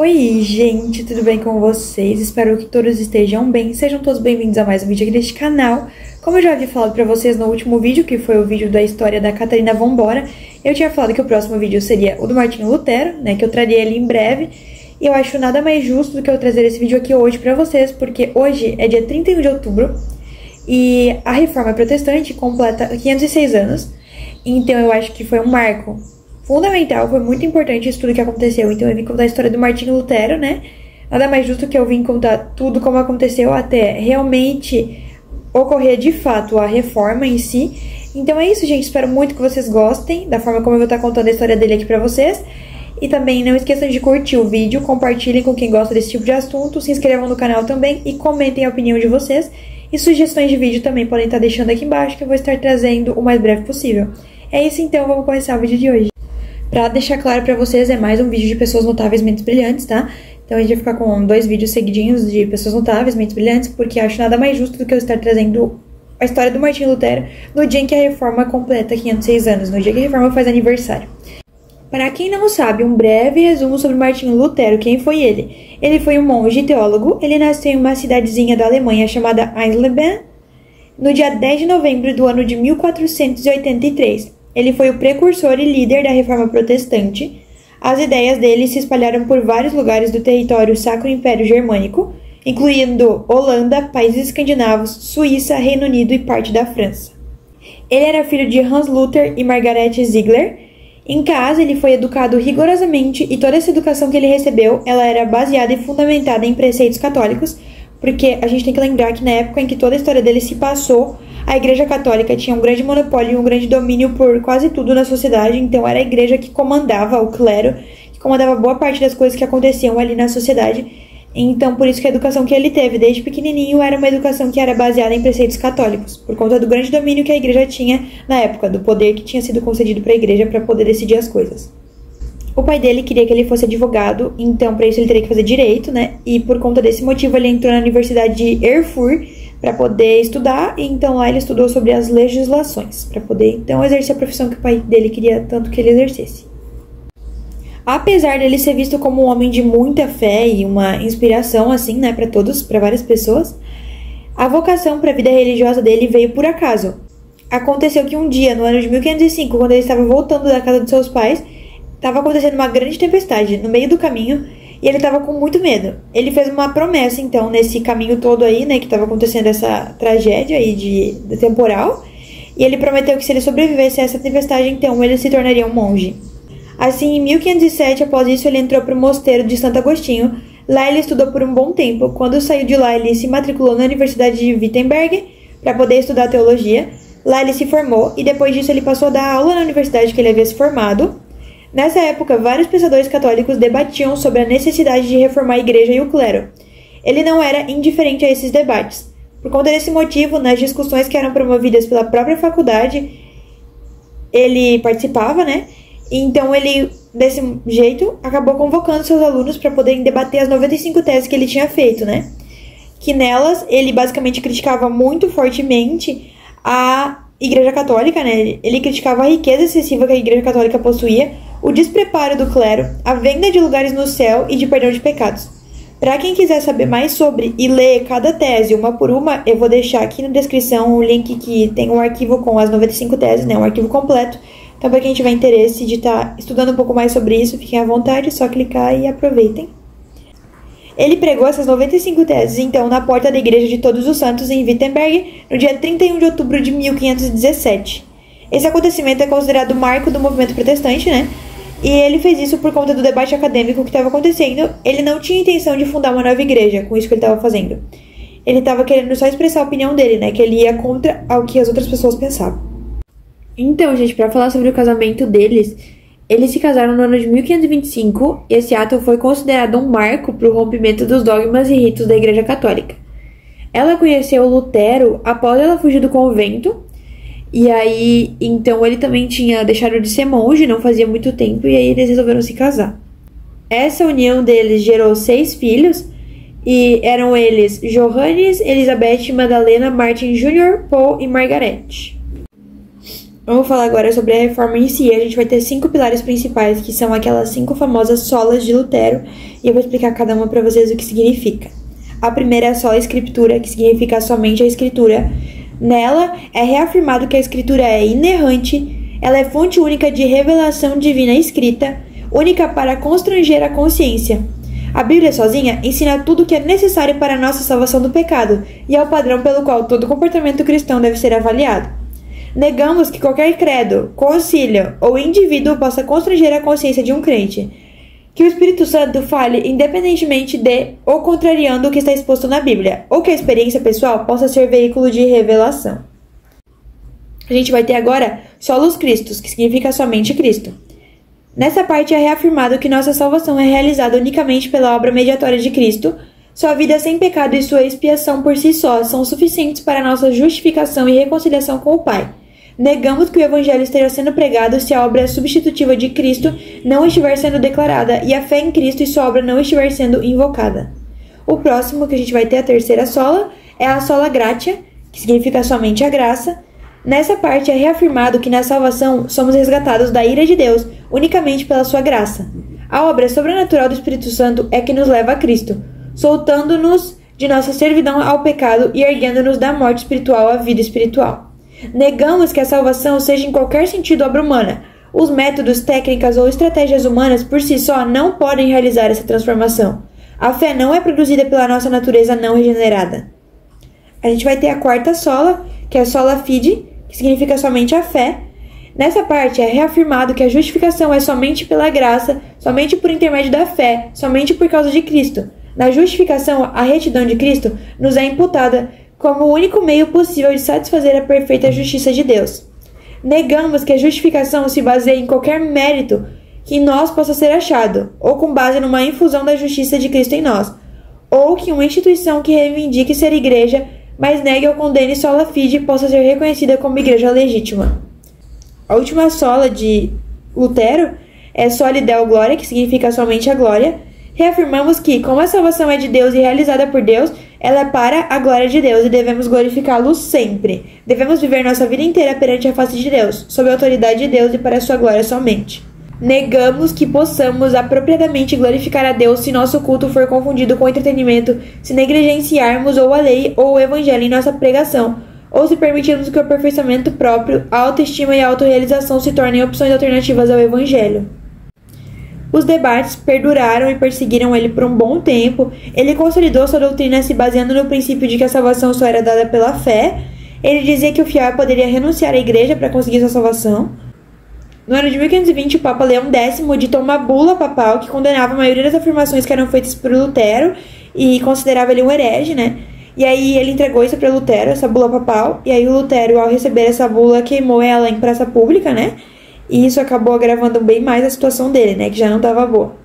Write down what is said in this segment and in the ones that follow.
Oi, gente, tudo bem com vocês? Espero que todos estejam bem. Sejam todos bem-vindos a mais um vídeo aqui deste canal. Como eu já havia falado pra vocês no último vídeo, que foi o vídeo da história da Catarina Vambora, eu tinha falado que o próximo vídeo seria o do Martinho Lutero, né, que eu traria ele em breve. E eu acho nada mais justo do que eu trazer esse vídeo aqui hoje pra vocês, porque hoje é dia 31 de outubro e a Reforma Protestante completa 506 anos. Então eu acho que foi um marco fundamental, foi muito importante isso tudo que aconteceu. Então eu vim contar a história do Martinho Lutero, né? Nada mais justo que eu vim contar tudo como aconteceu até realmente ocorrer de fato a reforma em si. Então é isso, gente. Espero muito que vocês gostem da forma como eu vou estar contando a história dele aqui pra vocês. E também não esqueçam de curtir o vídeo, compartilhem com quem gosta desse tipo de assunto, se inscrevam no canal também e comentem a opinião de vocês. E sugestões de vídeo também podem estar deixando aqui embaixo, que eu vou estar trazendo o mais breve possível. É isso então, vamos começar o vídeo de hoje. Pra deixar claro pra vocês, é mais um vídeo de pessoas notáveis, mentes brilhantes, tá? Então a gente vai ficar com 2 vídeos seguidinhos de pessoas notáveis, mentes brilhantes, porque acho nada mais justo do que eu estar trazendo a história do Martinho Lutero no dia em que a Reforma completa 506 anos, no dia que a Reforma faz aniversário. Para quem não sabe, um breve resumo sobre Martinho Lutero. Quem foi ele? Ele foi um monge e teólogo. Ele nasceu em uma cidadezinha da Alemanha chamada Eisleben no dia 10 de novembro do ano de 1483. Ele foi o precursor e líder da Reforma Protestante. As ideias dele se espalharam por vários lugares do território Sacro Império Germânico, incluindo Holanda, países escandinavos, Suíça, Reino Unido e parte da França. Ele era filho de Hans Luther e Margaret Ziegler. Em casa, ele foi educado rigorosamente e toda essa educação que ele recebeu, ela era baseada e fundamentada em preceitos católicos, porque a gente tem que lembrar que na época em que toda a história dele se passou, a Igreja Católica tinha um grande monopólio e um grande domínio por quase tudo na sociedade, então era a Igreja que comandava, o clero, que comandava boa parte das coisas que aconteciam ali na sociedade. Então, por isso que a educação que ele teve desde pequenininho era uma educação que era baseada em preceitos católicos, por conta do grande domínio que a Igreja tinha na época, do poder que tinha sido concedido para a Igreja para poder decidir as coisas. O pai dele queria que ele fosse advogado, então para isso ele teria que fazer direito, né? E por conta desse motivo ele entrou na Universidade de Erfurt para poder estudar, e então lá ele estudou sobre as legislações, para poder então exercer a profissão que o pai dele queria tanto que ele exercesse. Apesar dele ser visto como um homem de muita fé e uma inspiração, assim, né, para todos, para várias pessoas, a vocação para a vida religiosa dele veio por acaso. Aconteceu que um dia, no ano de 1505, quando ele estava voltando da casa de seus pais, estava acontecendo uma grande tempestade no meio do caminho e ele estava com muito medo. Ele fez uma promessa, então, nesse caminho todo aí, né, que estava acontecendo essa tragédia aí de temporal, e ele prometeu que se ele sobrevivesse a essa tempestade, então ele se tornaria um monge. Assim, em 1507, após isso, ele entrou para o mosteiro de Santo Agostinho. Lá ele estudou por um bom tempo. Quando saiu de lá, ele se matriculou na Universidade de Wittenberg para poder estudar teologia. Lá ele se formou e depois disso ele passou a dar aula na universidade que ele havia se formado. Nessa época, vários pensadores católicos debatiam sobre a necessidade de reformar a igreja e o clero. Ele não era indiferente a esses debates. Por conta desse motivo, nas discussões que eram promovidas pela própria faculdade, ele participava, né? Então ele, desse jeito, acabou convocando seus alunos para poderem debater as 95 teses que ele tinha feito, né? Que nelas ele basicamente criticava muito fortemente a Igreja Católica, né? Ele criticava a riqueza excessiva que a Igreja Católica possuía, o despreparo do clero, a venda de lugares no céu e de perdão de pecados. Para quem quiser saber mais sobre e ler cada tese uma por uma, eu vou deixar aqui na descrição o link que tem um arquivo com as 95 teses, né? Um arquivo completo. Então, para quem tiver interesse de estar estudando um pouco mais sobre isso, fiquem à vontade, é só clicar e aproveitem. Ele pregou essas 95 teses, então, na porta da Igreja de Todos os Santos, em Wittenberg, no dia 31 de outubro de 1517. Esse acontecimento é considerado o marco do movimento protestante, né? E ele fez isso por conta do debate acadêmico que estava acontecendo. Ele não tinha intenção de fundar uma nova igreja com isso que ele estava fazendo. Ele estava querendo só expressar a opinião dele, né? Que ele ia contra o que as outras pessoas pensavam. Então, gente, para falar sobre o casamento deles, eles se casaram no ano de 1525 e esse ato foi considerado um marco para o rompimento dos dogmas e ritos da Igreja Católica. Ela conheceu Lutero após ela fugir do convento, e aí, então, ele também tinha deixado de ser monge, não fazia muito tempo, e aí eles resolveram se casar. Essa união deles gerou 6 filhos, e eram eles Johannes, Elizabeth, Madalena, Martin Jr., Paul e Margaret. Vamos falar agora sobre a reforma em si. A gente vai ter 5 pilares principais, que são aquelas 5 famosas solas de Lutero, e eu vou explicar cada uma para vocês o que significa. A primeira é a sola escritura, que significa somente a escritura. Nela é reafirmado que a escritura é inerrante, ela é fonte única de revelação divina escrita, única para constranger a consciência. A Bíblia sozinha ensina tudo o que é necessário para a nossa salvação do pecado, e é o padrão pelo qual todo comportamento cristão deve ser avaliado. Negamos que qualquer credo, concílio ou indivíduo possa constranger a consciência de um crente. Que o Espírito Santo fale independentemente de ou contrariando o que está exposto na Bíblia, ou que a experiência pessoal possa ser veículo de revelação. A gente vai ter agora solos Christus, que significa somente Cristo. Nessa parte é reafirmado que nossa salvação é realizada unicamente pela obra mediatória de Cristo. Sua vida sem pecado e sua expiação por si só são suficientes para nossa justificação e reconciliação com o Pai. Negamos que o Evangelho esteja sendo pregado se a obra substitutiva de Cristo não estiver sendo declarada e a fé em Cristo e sua obra não estiver sendo invocada. O próximo que a gente vai ter, a terceira sola, é a sola gratia, que significa somente a graça. Nessa parte é reafirmado que na salvação somos resgatados da ira de Deus unicamente pela sua graça. A obra sobrenatural do Espírito Santo é que nos leva a Cristo, soltando-nos de nossa servidão ao pecado e erguendo-nos da morte espiritual à vida espiritual. Negamos que a salvação seja em qualquer sentido obra humana. Os métodos, técnicas ou estratégias humanas por si só não podem realizar essa transformação. A fé não é produzida pela nossa natureza não regenerada. A gente vai ter a quarta sola, que é a sola fide, que significa somente a fé. Nessa parte é reafirmado que a justificação é somente pela graça, somente por intermédio da fé, somente por causa de Cristo. Na justificação, a retidão de Cristo nos é imputada como o único meio possível de satisfazer a perfeita justiça de Deus. Negamos que a justificação se baseie em qualquer mérito que em nós possa ser achado, ou com base numa infusão da justiça de Cristo em nós, ou que uma instituição que reivindique ser igreja, mas negue ou condene sola fide possa ser reconhecida como igreja legítima. A última sola de Lutero é soli deo gloria, que significa somente a glória. Reafirmamos que, como a salvação é de Deus e realizada por Deus, ela é para a glória de Deus e devemos glorificá-lo sempre. Devemos viver nossa vida inteira perante a face de Deus, sob a autoridade de Deus e para a sua glória somente. Negamos que possamos apropriadamente glorificar a Deus se nosso culto for confundido com entretenimento, se negligenciarmos ou a lei ou o evangelho em nossa pregação, ou se permitirmos que o aperfeiçoamento próprio, a autoestima e a autorrealização se tornem opções alternativas ao evangelho. Os debates perduraram e perseguiram ele por um bom tempo. Ele consolidou sua doutrina se baseando no princípio de que a salvação só era dada pela fé. Ele dizia que o fiel poderia renunciar à igreja para conseguir sua salvação. No ano de 1520, o Papa Leão X ditou uma bula papal que condenava a maioria das afirmações que eram feitas por Lutero e considerava ele um herege, né? E aí ele entregou isso para Lutero, essa bula papal, e aí o Lutero, ao receber essa bula, queimou ela em praça pública, né? E isso acabou agravando bem mais a situação dele, né? Que já não estava boa.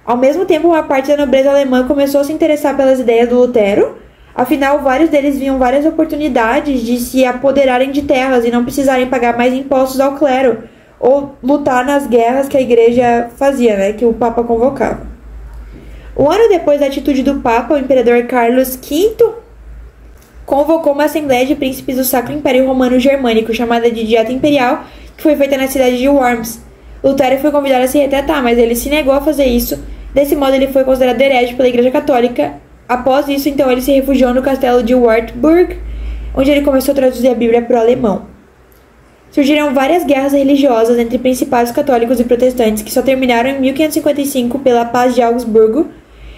Ao mesmo tempo, uma parte da nobreza alemã começou a se interessar pelas ideias do Lutero. Afinal, vários deles viam várias oportunidades de se apoderarem de terras e não precisarem pagar mais impostos ao clero, ou lutar nas guerras que a igreja fazia, né? Que o Papa convocava. Um ano depois da atitude do Papa, o imperador Carlos V convocou uma assembleia de príncipes do Sacro Império Romano Germânico, chamada de Dieta Imperial, que foi feita na cidade de Worms. Lutero foi convidado a se retratar, mas ele se negou a fazer isso. Desse modo, ele foi considerado herege pela Igreja Católica. Após isso, então, ele se refugiou no castelo de Wartburg, onde ele começou a traduzir a Bíblia para o alemão. Surgiram várias guerras religiosas entre principados católicos e protestantes, que só terminaram em 1555 pela Paz de Augsburgo.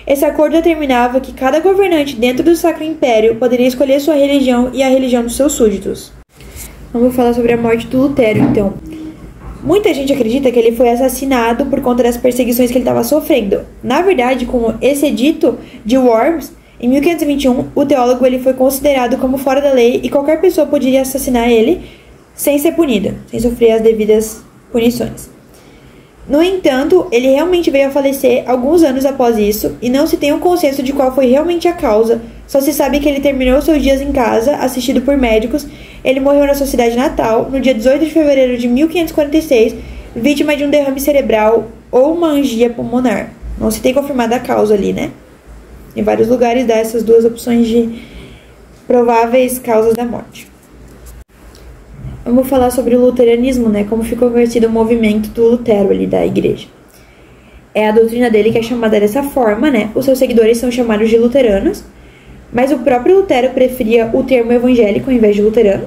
Esse acordo determinava que cada governante dentro do Sacro Império poderia escolher sua religião e a religião dos seus súditos. Vamos falar sobre a morte do Lutero, então. Muita gente acredita que ele foi assassinado por conta das perseguições que ele estava sofrendo. Na verdade, com esse edito de Worms, em 1521, o teólogo ele foi considerado como fora da lei e qualquer pessoa poderia assassinar ele sem ser punido, sem sofrer as devidas punições. No entanto, ele realmente veio a falecer alguns anos após isso, e não se tem um consenso de qual foi realmente a causa, só se sabe que ele terminou seus dias em casa, assistido por médicos. Ele morreu na sua cidade natal, no dia 18 de fevereiro de 1546, vítima de um derrame cerebral ou uma angina pulmonar. Não se tem confirmada a causa ali, né? Em vários lugares dá essas duas opções de prováveis causas da morte. vamos falar sobre o luteranismo, né? Como ficou conhecido o movimento do Lutero ali da igreja. É a doutrina dele que é chamada dessa forma, né? Os seus seguidores são chamados de luteranos, mas o próprio Lutero preferia o termo evangélico ao invés de luterano.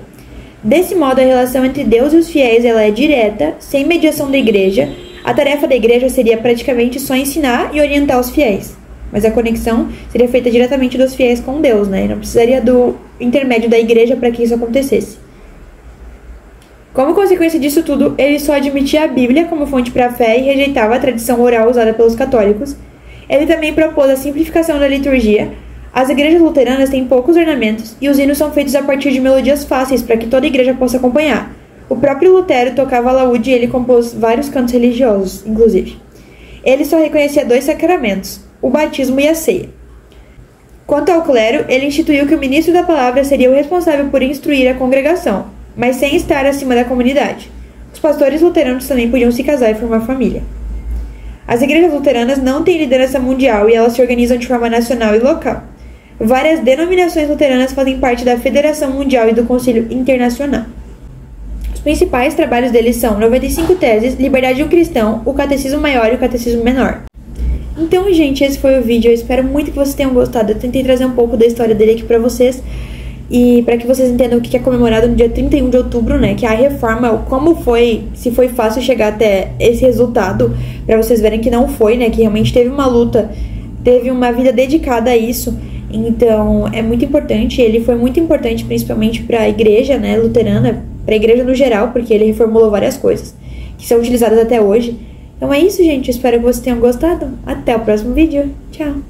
Desse modo, a relação entre Deus e os fiéis ela é direta, sem mediação da igreja. A tarefa da igreja seria praticamente só ensinar e orientar os fiéis, mas a conexão seria feita diretamente dos fiéis com Deus, né? E não precisaria do intermédio da igreja para que isso acontecesse. Como consequência disso tudo, ele só admitia a Bíblia como fonte para a fé e rejeitava a tradição oral usada pelos católicos. Ele também propôs a simplificação da liturgia. As igrejas luteranas têm poucos ornamentos e os hinos são feitos a partir de melodias fáceis para que toda a igreja possa acompanhar. O próprio Lutero tocava alaúde e ele compôs vários cantos religiosos, inclusive. Ele só reconhecia 2 sacramentos, o batismo e a ceia. Quanto ao clero, ele instituiu que o ministro da palavra seria o responsável por instruir a congregação, mas sem estar acima da comunidade. Os pastores luteranos também podiam se casar e formar família. As igrejas luteranas não têm liderança mundial e elas se organizam de forma nacional e local. Várias denominações luteranas fazem parte da Federação Mundial e do Concílio Internacional. Os principais trabalhos deles são 95 Teses, Liberdade do Cristão, o Catecismo Maior e o Catecismo Menor. Então, gente, esse foi o vídeo. Eu espero muito que vocês tenham gostado. Eu tentei trazer um pouco da história dele aqui pra vocês. E para que vocês entendam o que é comemorado no dia 31 de outubro, né? Que é a reforma, como foi, se foi fácil chegar até esse resultado, para vocês verem que não foi, né? Que realmente teve uma luta, teve uma vida dedicada a isso. Então, é muito importante. Ele foi muito importante, principalmente para a igreja, né, luterana, para a igreja no geral, porque ele reformulou várias coisas que são utilizadas até hoje. Então é isso, gente. Eu espero que vocês tenham gostado. Até o próximo vídeo. Tchau!